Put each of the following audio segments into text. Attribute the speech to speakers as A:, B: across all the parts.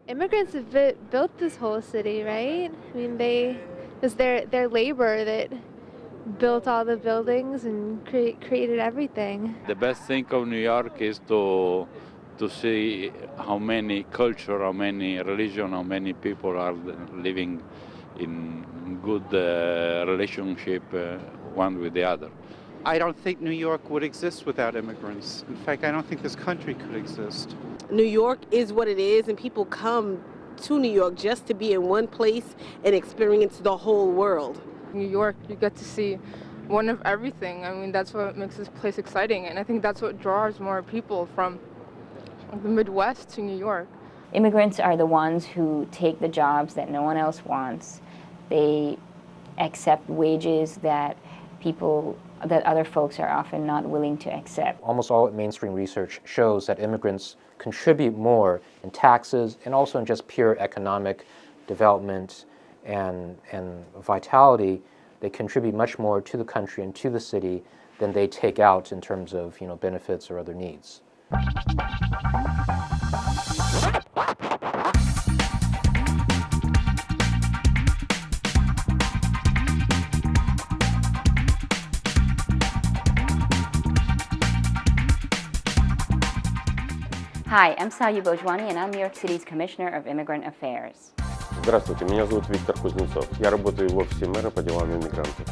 A: Immigrants have built this whole city, right? I mean, it's their labor that built all the buildings and created everything.
B: The best thing of New York is to see how many culture, how many religion, how many people are living in good relationship one with the other.
C: I don't think New York would exist without immigrants. In fact, I don't think this country could exist.
D: New York is what it is, and people come to New York just to be in one place and experience the whole world.
E: New York, you get to see one of everything. I mean, that's what makes this place exciting, and I think that's what draws more people from the Midwest to New York.
F: Immigrants are the ones who take the jobs that no one else wants. They accept wages that other folks are often not willing to accept.
G: Almost all mainstream research shows that immigrants contribute more in taxes and also in just pure economic development and vitality. They contribute much more to the country and to the city than they take out in terms of benefits or other needs.
F: Hi, I'm Sayu Bhojwani, and I'm New York City's Commissioner of Immigrant Affairs.
H: Здравствуйте, меня зовут Виктор Кузнецов. Я работаю в Офисе мэра по делам иммигрантов.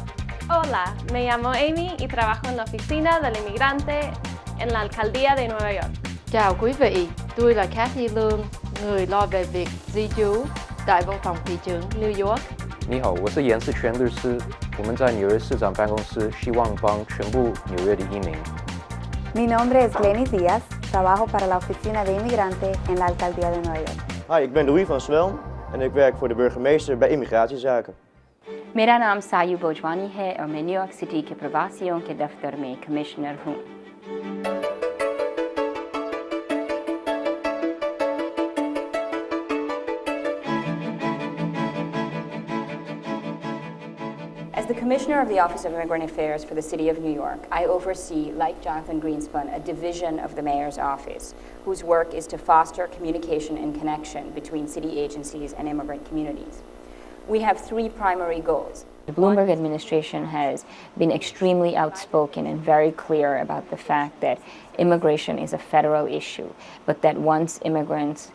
I: Hola, me llamo Amy y trabajo en la Oficina del Inmigrante en la Alcaldía de Nueva York.
J: Chào quý vị, tôi là Kathy Lương, người lo về việc di trú tại Văn phòng thị trưởng New York.
G: 你好，我是严世全律师，我们在纽约市长办公室希望帮全部纽约的移民。
K: Mi nombre es Glenis Díaz, trabajo para la Oficina de Inmigrante en la Alcaldía de Nueva York.
L: Hi, ik ben Louis van Swel en ik werk voor de burgemeester bij immigratiezaken.
F: मेरा नाम सायु भोजवानी है और मैं New York city के प्रवासियों के दफ्तर में कमिश्नर हूँ। As the Commissioner of the Office of Immigrant Affairs for the City of New York, I oversee, like Jonathan Greenspun, a division of the Mayor's Office, whose work is to foster communication and connection between city agencies and immigrant communities. We have three primary goals. The Bloomberg administration has been extremely outspoken and very clear about the fact that immigration is a federal issue, but that once immigrants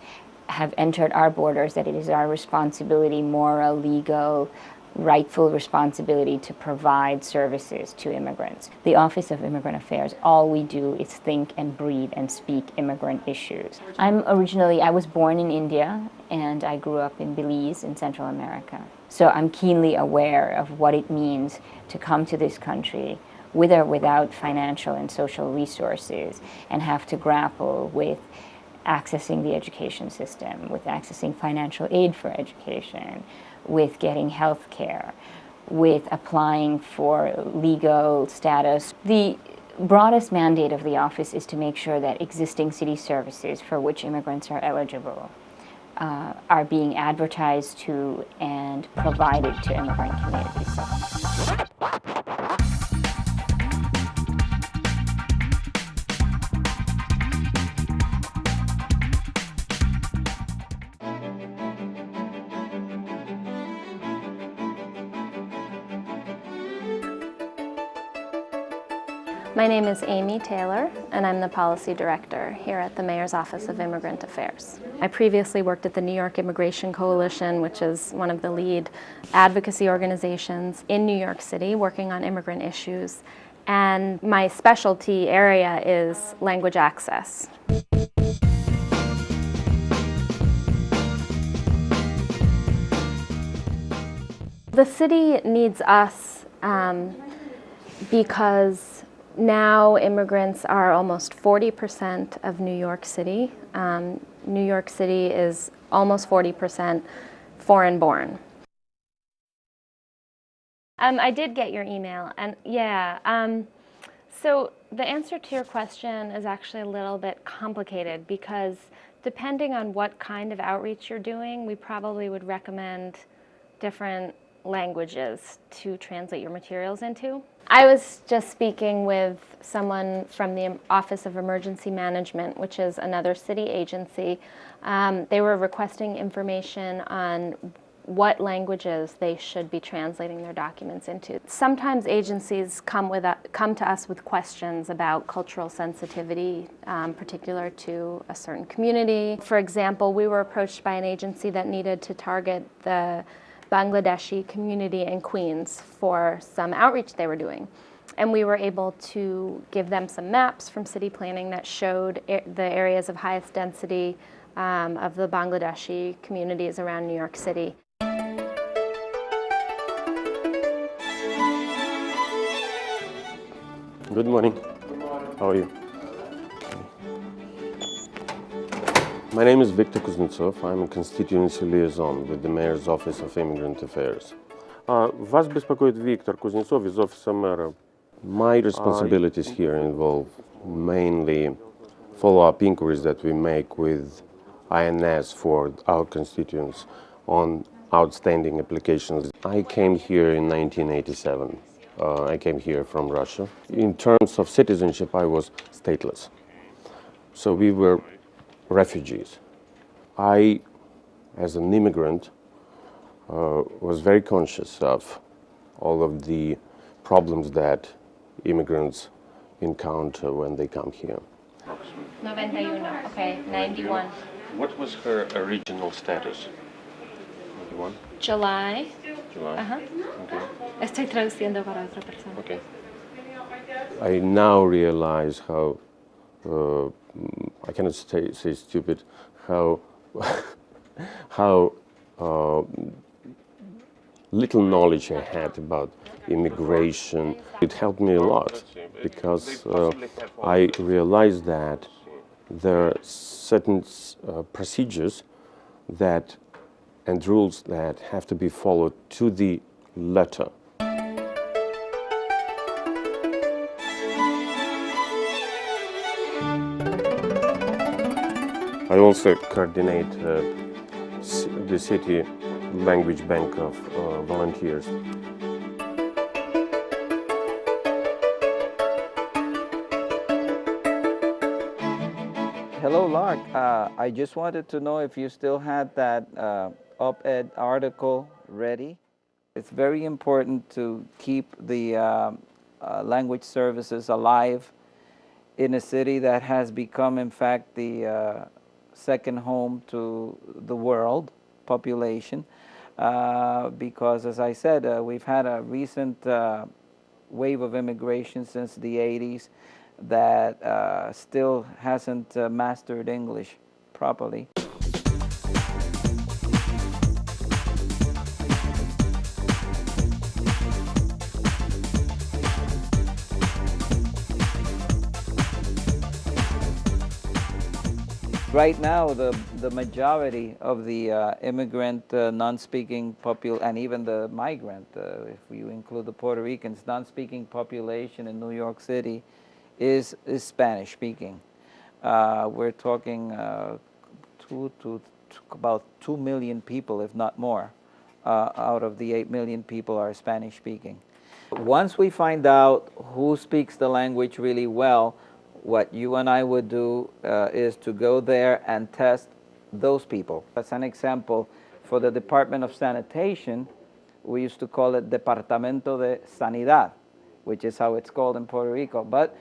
F: have entered our borders, that it is our responsibility, moral, legal, rightful responsibility to provide services to immigrants. The Office of Immigrant Affairs, all we do is think and breathe and speak immigrant issues. I was born in India and I grew up in Belize in Central America. So I'm keenly aware of what it means to come to this country with or without financial and social resources and have to grapple with accessing the education system, with accessing financial aid for education, with getting health care, with applying for legal status. The broadest mandate of the office is to make sure that existing city services for which immigrants are eligible are being advertised to and provided to immigrant communities.
I: My name is Amy Taylor, and I'm the Policy Director here at the Mayor's Office of Immigrant Affairs. I previously worked at the New York Immigration Coalition, which is one of the lead advocacy organizations in New York City working on immigrant issues. And my specialty area is language access. The city needs us because now immigrants are almost 40% of New York City. New York City is almost 40% foreign-born. I did get your email, and yeah, so the answer to your question is actually a little bit complicated because depending on what kind of outreach you're doing, we probably would recommend different languages to translate your materials into. I was just speaking with someone from the Office of Emergency Management, which is another city agency. They were requesting information on what languages they should be translating their documents into. Sometimes agencies come to us with questions about cultural sensitivity, particular to a certain community. For example, we were approached by an agency that needed to target the Bangladeshi community in Queens for some outreach they were doing. And we were able to give them some maps from city planning that showed the areas of highest density of the Bangladeshi communities around New York City.
H: Good morning. How are you? My name is Victor Kuznetsov. I'm a constituency liaison with the Mayor's Office of Immigrant Affairs. Вас беспокоит Виктор Кузнецов из Офиса мэра. My responsibilities here involve mainly follow-up inquiries that we make with INS for our constituents on outstanding applications. I came here in 1987. I came here from Russia. In terms of citizenship, I was stateless. So we were refugees. I, as an immigrant, was very conscious of all of the problems that immigrants encounter when they come here.
I: 91, okay, 91.
H: What was her original status? 91?
I: July.
H: July. Okay.
I: Estoy traduciendo para otra persona.
H: Okay. I now realize how, I cannot say stupid, how little knowledge I had about immigration. It helped me a lot because I realized that there are certain procedures that and rules that have to be followed to the letter. I also coordinate the city language bank of volunteers.
M: Hello, Lark. I just wanted to know if you still had that op-ed article ready. It's very important to keep the language services alive in a city that has become, in fact, the second home to the world population. Because, as I said, we've had a recent wave of immigration since the 80s that still hasn't mastered English properly. Right now, the majority of the immigrant, non-speaking population, and even the migrant, if you include the Puerto Ricans, non-speaking population in New York City is Spanish-speaking. We're talking about 2 million people, if not more, out of the 8 million people are Spanish-speaking. Once we find out who speaks the language really well, what you and I would do is to go there and test those people. As an example, for the Department of Sanitation, we used to call it Departamento de Sanidad. which is how it's called in Puerto Rico. But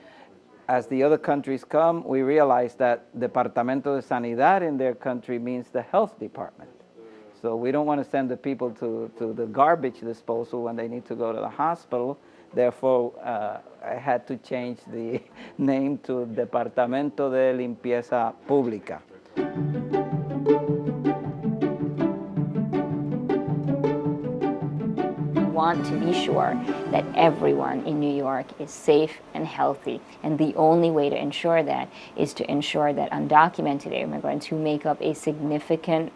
M: as the other countries come, we realize that Departamento de Sanidad in their country means the health department. So we don't want to send the people to the garbage disposal when they need to go to the hospital. Therefore, I had to change the name to Departamento de Limpieza Pública.
F: We want to be sure that everyone in New York is safe and healthy. And the only way to ensure that is to ensure that undocumented immigrants who make up a significant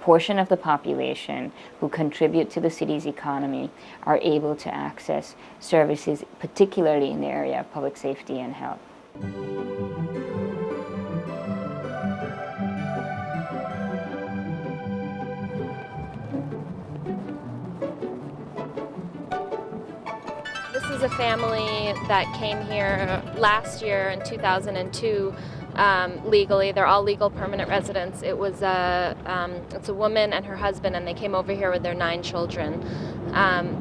F: portion of the population who contribute to the city's economy are able to access services, particularly in the area of public safety and health.
I: This is a family that came here last year in 2002 legally. They're all legal permanent residents. It's a woman and her husband, and they came over here with their 9 children.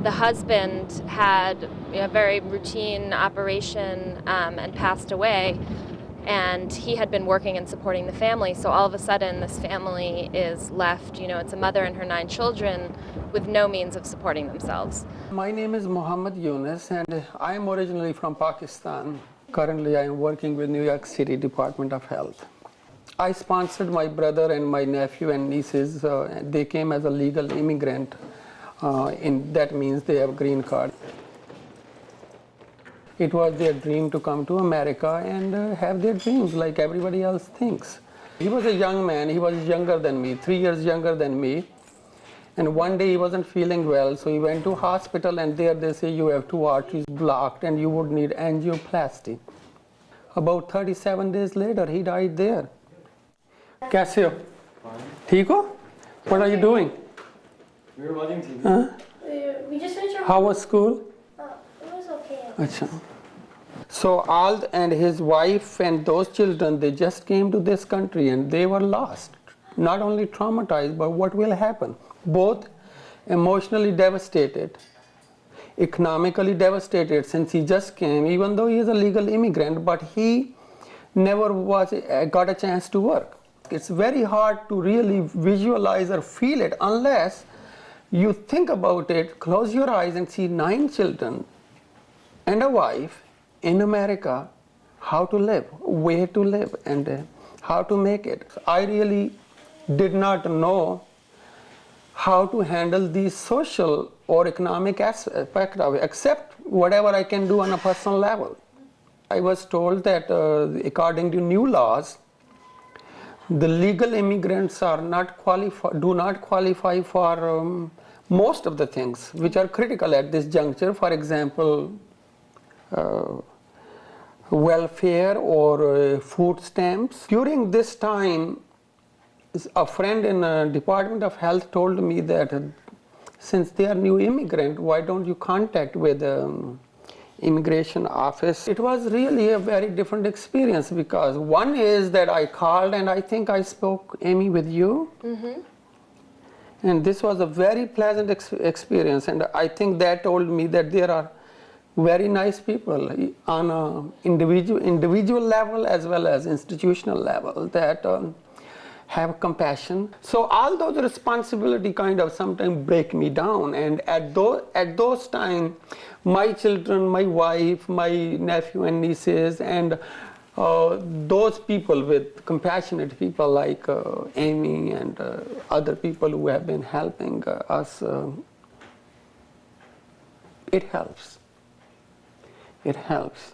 I: The husband had a very routine operation and passed away, and he had been working and supporting the family. So all of a sudden, this family is left, it's a mother and her 9 children with no means of supporting themselves.
N: My name is Muhammad Yunus, and I am originally from Pakistan. Currently, I am working with New York City Department of Health. I sponsored my brother and my nephew and nieces. They came as a legal immigrant. That means they have a green card. It was their dream to come to America and have their dreams like everybody else thinks. He was a young man. He was younger than me, 3 years younger than me. And one day he wasn't feeling well, so he went to hospital, and there they say you have 2 arteries blocked and you would need angioplasty. About 37 days later, he died there. Kaise ho? Theek ho? What are you doing?
O: We were watching TV.
N: Huh?
O: We just finished our
N: How was school?
O: It was okay.
N: Achha. So Ald and his wife and those children, they just came to this country and they were lost. Not only traumatized, but what will happen? Both emotionally devastated, economically devastated since he just came, even though he is a legal immigrant, but he never got a chance to work. It's very hard to really visualize or feel it unless you think about it, close your eyes and see 9 children and a wife in America, how to live, where to live, and how to make it. I really did not know how to handle the social or economic aspect of it, except whatever I can do on a personal level. I was told that according to new laws, the legal immigrants are do not qualify for most of the things which are critical at this juncture. For example, welfare or food stamps. During this time, a friend in the Department of Health told me that since they are new immigrant, why don't you contact with the immigration office? It was really a very different experience because one is that I called and I think I spoke, Amy, with you. Mm-hmm. And this was a very pleasant experience, and I think that told me that there are very nice people on an individual level as well as institutional level that have compassion. So all those responsibility kind of sometimes break me down, and at those times, my children, my wife, my nephew and nieces, and those people with compassionate people like Amy and other people who have been helping us, it helps. It helps.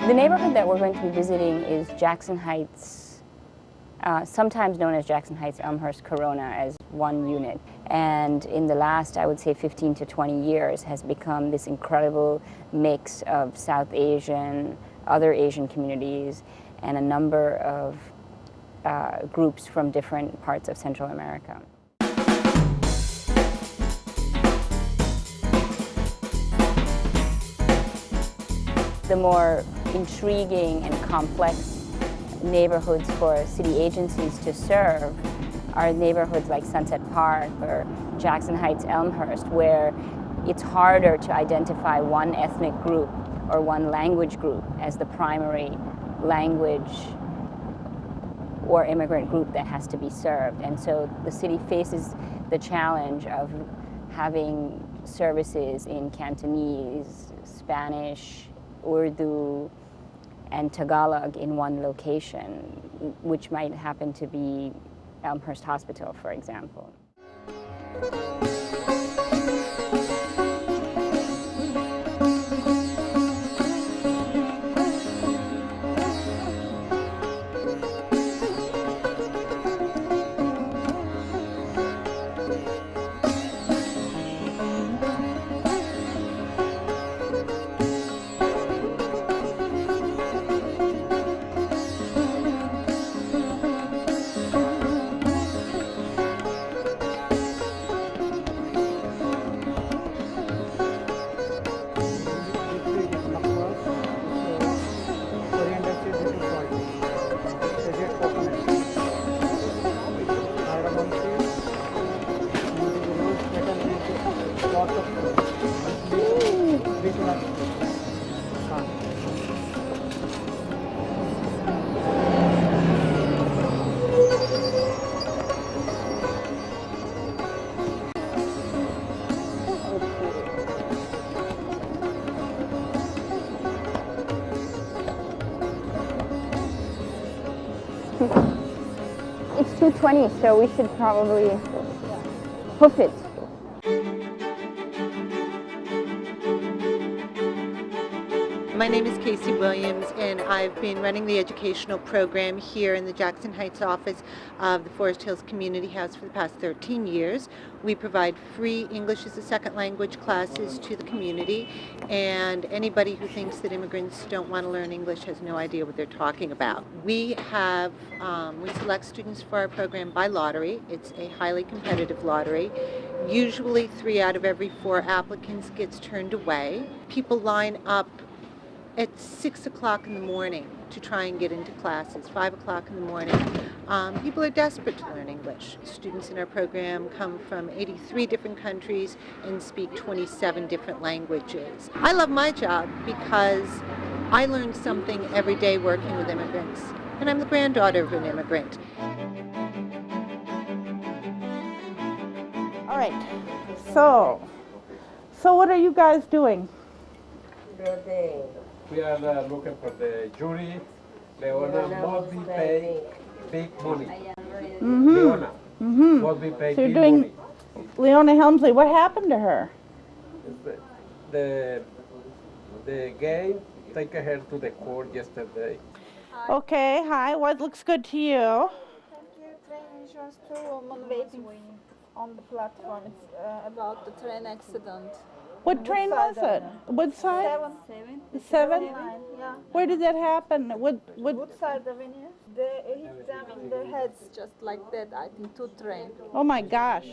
F: The neighborhood that we're going to be visiting is Jackson Heights, sometimes known as Jackson Heights Elmhurst Corona as one unit. And in the last, I would say 15 to 20 years, has become this incredible mix of South Asian, other Asian communities, and a number of groups from different parts of Central America. The more intriguing and complex neighborhoods for city agencies to serve are neighborhoods like Sunset Park or Jackson Heights, Elmhurst, where it's harder to identify one ethnic group or one language group as the primary language or immigrant group that has to be served. And so the city faces the challenge of having services in Cantonese, Spanish, Urdu, and Tagalog in one location, which might happen to be Elmhurst Hospital, for example. It's 2:20, so we should probably hoof it.
P: My name is Casey Williams, and I've been running the educational program here in the Jackson Heights office of the Forest Hills Community House for the past 13 years. We provide free English as a second language classes to the community, and anybody who thinks that immigrants don't want to learn English has no idea what they're talking about. We select students for our program by lottery. It's a highly competitive lottery. Usually 3 out of every 4 applicants gets turned away. People line up at 6 o'clock in the morning to try and get into classes, 5 o'clock in the morning. People are desperate to learn English. Students in our program come from 83 different countries and speak 27 different languages. I love my job because I learn something every day working with immigrants, and I'm the granddaughter of an immigrant.
Q: All right, so what are you guys doing?
R: We are looking for the jury. Leona must be paid big money. Leona must be paid
Q: So you're
R: big
Q: doing
R: money.
Q: Leona Helmsley. What happened to her?
R: The game take her to the court yesterday.
Q: Okay, hi. What looks good to you?
S: Train insurance, 2 women waiting on the platform. It's about the train accident.
Q: What train was it? What side? 7?
S: Yeah.
Q: Where did that happen? What?
S: Woodside Avenue. They hit them in their heads just like that. I think 2 trains.
Q: Oh my gosh.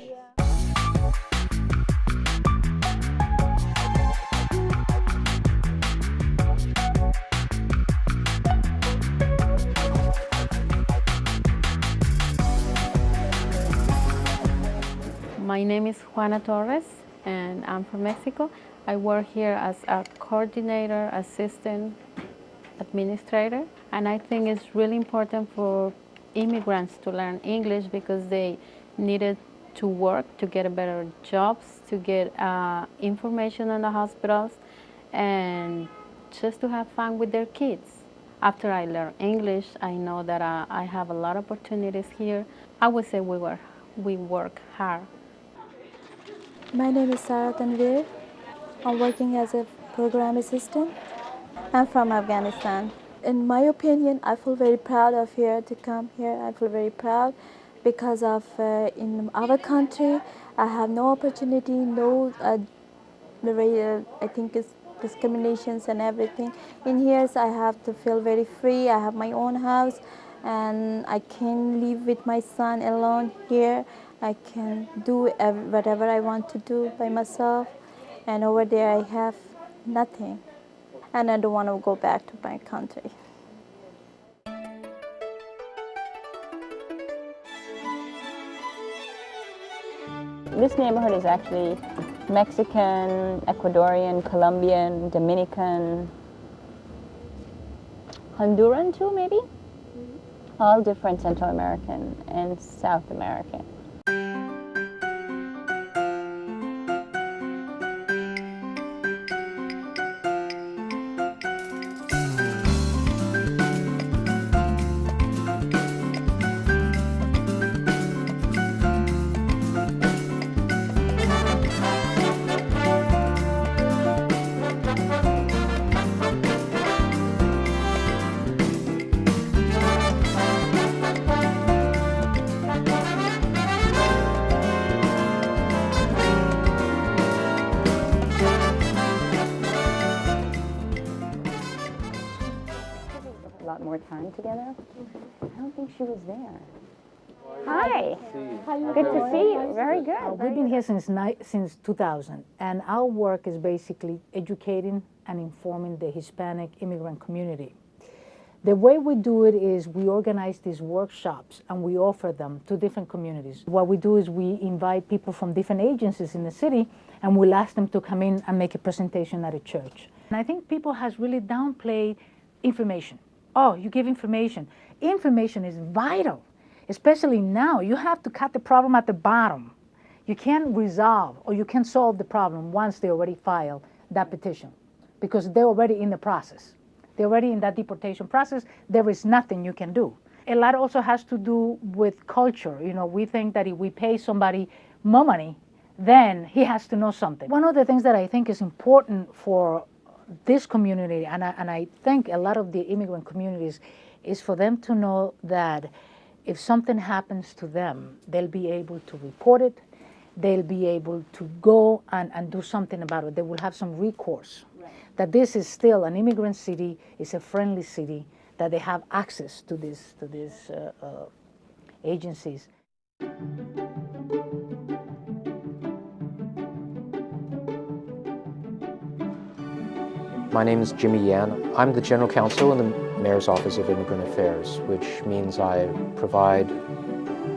T: My name is Juana Torres, and I'm from Mexico. I work here as a coordinator, assistant, administrator, and I think it's really important for immigrants to learn English because they needed to work, to get better jobs, to get information on the hospitals, and just to have fun with their kids. After I learn English, I know that I have a lot of opportunities here. I would say we work hard.
U: My name is Sarah Tanvir. I'm working as a program assistant. I'm from Afghanistan. In my opinion, I feel very proud of here to come here. I feel very proud because of in our country, I have no opportunity, I think it's discriminations and everything. In here, so I have to feel very free. I have my own house, and I can live with my son alone here. I can do whatever I want to do by myself, and over there I have nothing. and I don't want to go back to my country.
F: This neighborhood is actually Mexican, Ecuadorian, Colombian, Dominican, Honduran too, maybe? All different Central American and South American. A lot more time together. I don't think she was there. Hi. Good to see you. Very good.
A: We've been here since 2000, and our work is basically educating and informing the Hispanic immigrant community. The way we do it is we organize these workshops and we offer them to different communities. What we do is we invite people from different agencies in the city and we'll ask them to come in and make a presentation at a church. And I think people has really downplayed information. Oh, you give information. Information is vital, especially now. You have to cut the problem at the bottom. You can't resolve or you can't solve the problem once they already filed that petition because they're already in the process. They're already in that deportation process. There is nothing you can do. A lot also has to do with culture. You know, we think that if we pay somebody more money, then he has to know something. One of the things that I think is important for this community, and I think a lot of the immigrant communities, is for them to know that if something happens to them, they'll be able to report it, they'll be able to go and do something about it. They will have some recourse. Right. That this is still an immigrant city, it's a friendly city, that they have access to these agencies.
G: My name is Jimmy Yan. I'm the General Counsel in the Mayor's Office of Immigrant Affairs, which means I provide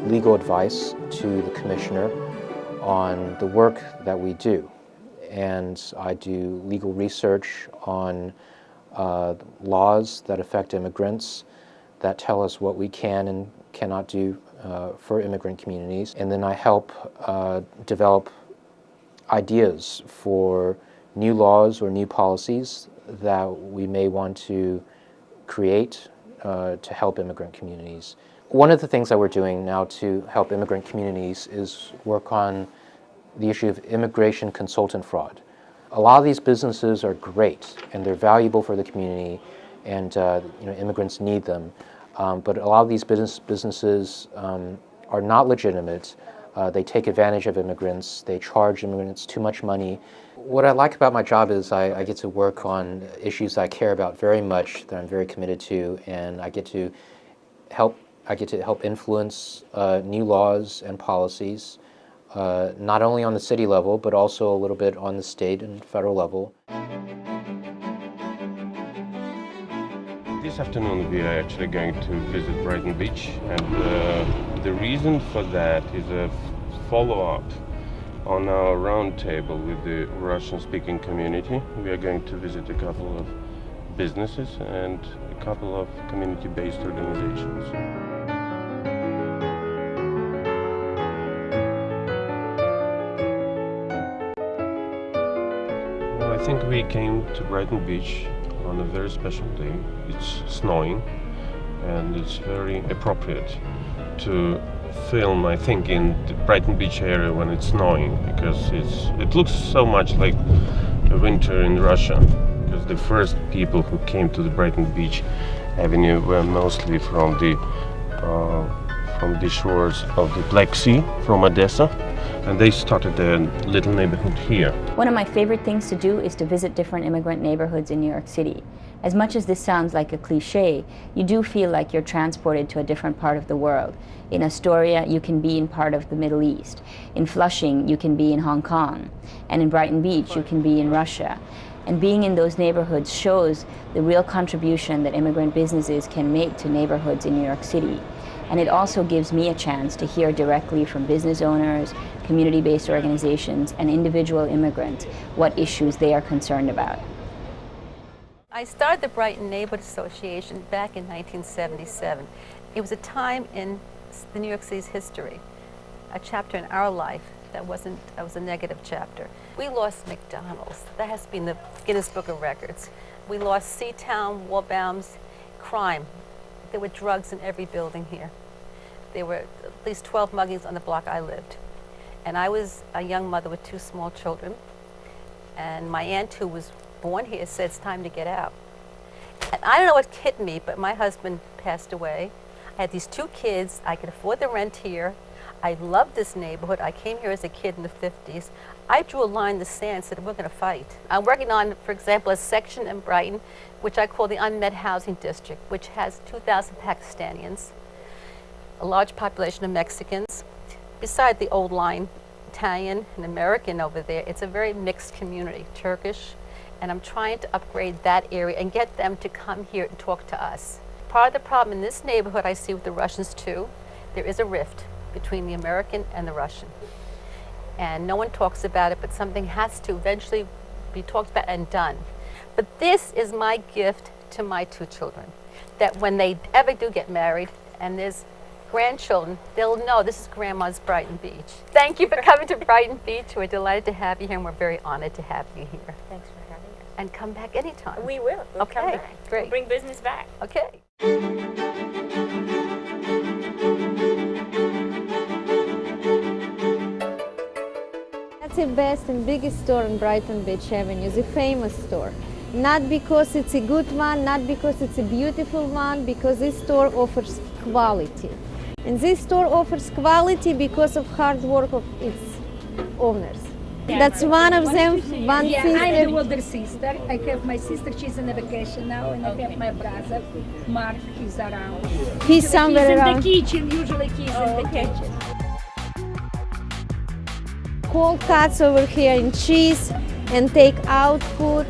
G: legal advice to the Commissioner on the work that we do. And I do legal research on laws that affect immigrants, that tell us what we can and cannot do for immigrant communities. And then I help develop ideas for new laws or new policies that we may want to create to help immigrant communities. One of the things that we're doing now to help immigrant communities is work on the issue of immigration consultant fraud. A lot of these businesses are great and they're valuable for the community, and immigrants need them. But a lot of these businesses are not legitimate. They take advantage of immigrants. They charge immigrants too much money. What I like about my job is I get to work on issues I care about very much, that I'm very committed to, and I get to help influence new laws and policies, not only on the city level, but also a little bit on the state and federal level.
H: This afternoon we are actually going to visit Brighton Beach, and the reason for that is a follow-up on our roundtable with the Russian-speaking community. We are going to visit a couple of businesses and a couple of community-based organizations. Well, I think we came to Brighton Beach on a very special day. It's snowing, and it's very appropriate to film, I think, in the Brighton Beach area when it's snowing, because it looks so much like a winter in Russia, because the first people who came to the Brighton Beach Avenue were mostly from the shores of the Black Sea, from Odessa, and they started their little neighborhood here.
F: One of my favorite things to do is to visit different immigrant neighborhoods in New York City. As much as this sounds like a cliche, you do feel like you're transported to a different part of the world. In Astoria, you can be in part of the Middle East. In Flushing, you can be in Hong Kong. And in Brighton Beach, you can be in Russia. And being in those neighborhoods shows the real contribution that immigrant businesses can make to neighborhoods in New York City. And it also gives me a chance to hear directly from business owners, community-based organizations, and individual immigrants what issues they are concerned about.
B: I started the Brighton Neighborhood Association back in 1977. It was a time in the New York City's history, a chapter in our life that was a negative chapter. We lost McDonald's. That has been the Guinness Book of Records. We lost Seatown, Wallbaum's, crime. There were drugs in every building here. There were at least 12 muggings on the block I lived. And I was a young mother with 2 small children. And my aunt, who was born here, said it's time to get out. And I don't know what hit me, but my husband passed away. I had these 2 kids. I could afford the rent here. I loved this neighborhood. I came here as a kid in the 50s. I drew a line in the sand and said, we're going to fight. I'm working on, for example, a section in Brighton, which I call the Unmet Housing District, which has 2,000 Pakistanians, a large population of Mexicans. Beside the old line, Italian and American over there, it's a very mixed community, Turkish, and I'm trying to upgrade that area and get them to come here and talk to us. Part of the problem in this neighborhood I see with the Russians too, there is a rift between the American and the Russian. And no one talks about it, but something has to eventually be talked about and done. But this is my gift to my 2 children, that when they ever do get married and there's grandchildren, they'll know this is Grandma's Brighton Beach. Thank you for coming to Brighton Beach. We're delighted to have you here, and we're very honored to have you here.
V: Thanks for having us.
B: And come back anytime.
V: We will. We'll
B: okay,
V: come back.
B: Great.
V: We'll bring business back.
B: Okay.
W: That's the best and biggest store on Brighton Beach Avenue, the famous store. Not because it's a good one, not because it's a beautiful one, because this store offers quality. And this store offers quality because of hard work of its owners.
X: Yeah.
W: That's one of them, one
X: yeah,
W: sister.
X: I'm the older sister. I have my sister, she's on a vacation now, and I have my brother, Mark, he's around.
W: He's somewhere around.
X: He's in the kitchen, usually he's in the kitchen.
W: Cold cuts over here in cheese and take out food.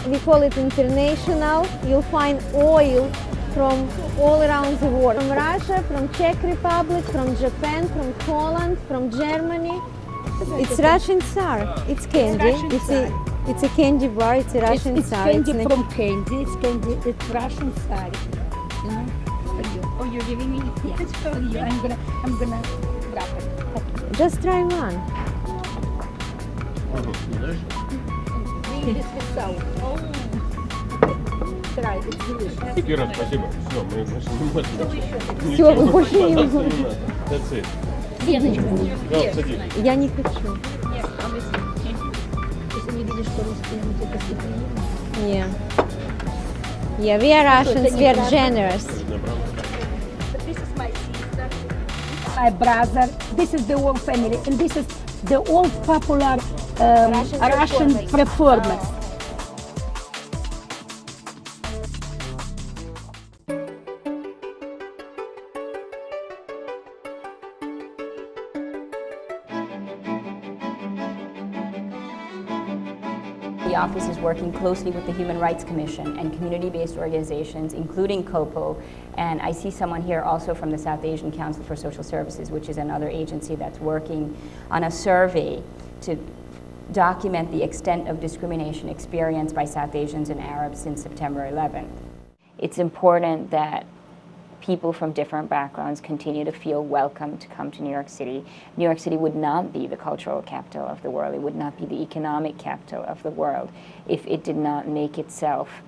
W: We call it international. You'll find oil from all around the world. From Russia, from Czech Republic, from Japan, from Holland, from Germany. It's Russian Tsar. It's candy. It's a candy bar. It's a Russian Tsar.
X: It's candy from candy. It's candy. It's Russian Tsar. You know, for you. Oh, you're giving me? Yes, for you. I'm gonna grab it.
W: Just try one.
X: This is sour. Oh. Try. It's delicious.
H: Кира, спасибо. Все, мы не
W: Все, вы больше не
H: надо.
W: можете.
H: That's it.
X: Yes.
W: Я не хочу. Yeah. Yeah, we are Russians, we are generous.
X: This is my sister, my brother, this is the whole family, and this is the old popular Russian performance.
F: The office is working closely with the Human Rights Commission and community-based organizations, including COPO, and I see someone here also from the South Asian Council for Social Services, which is another agency that's working on a survey to document the extent of discrimination experienced by South Asians and Arabs since September 11th. It's important that people from different backgrounds continue to feel welcome to come to New York City. New York City would not be the cultural capital of the world. It would not be the economic capital of the world if it did not make itself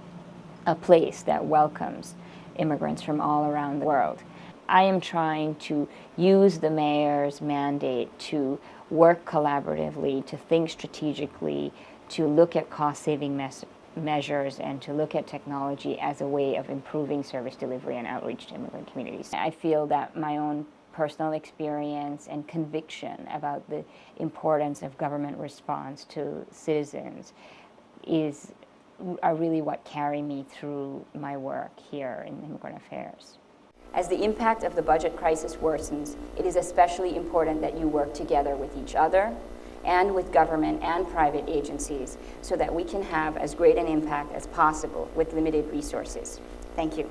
F: a place that welcomes immigrants from all around the world. I am trying to use the mayor's mandate to work collaboratively, to think strategically, to look at cost-saving measures and to look at technology as a way of improving service delivery and outreach to immigrant communities. I feel that my own personal experience and conviction about the importance of government response to citizens are really what carry me through my work here in Immigrant Affairs. As the impact of the budget crisis worsens, it is especially important that you work together with each other and with government and private agencies so that we can have as great an impact as possible with limited resources. Thank you.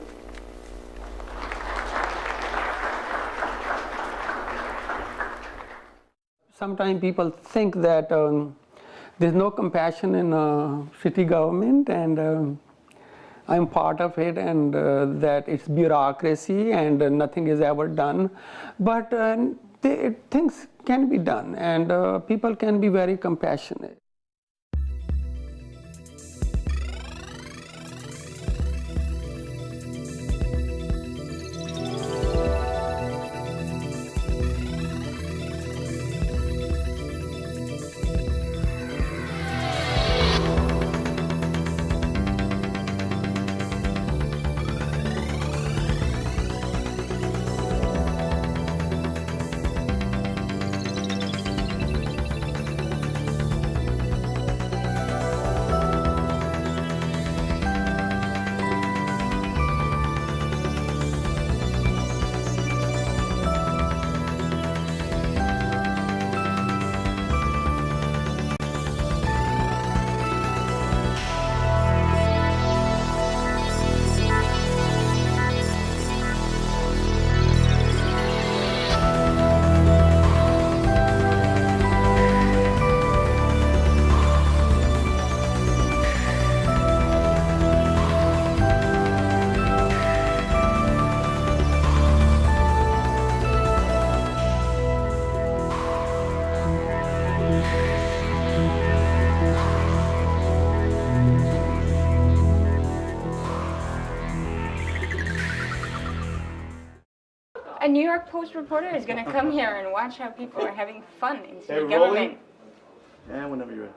N: Sometimes people think that there's no compassion in city government, and I'm part of it, and that it's bureaucracy and nothing is ever done. But things can be done, and people can be very compassionate.
C: A New York Post reporter is going to come here and watch how people are having fun in city
L: Hey,
C: government.
L: And whenever you're ready.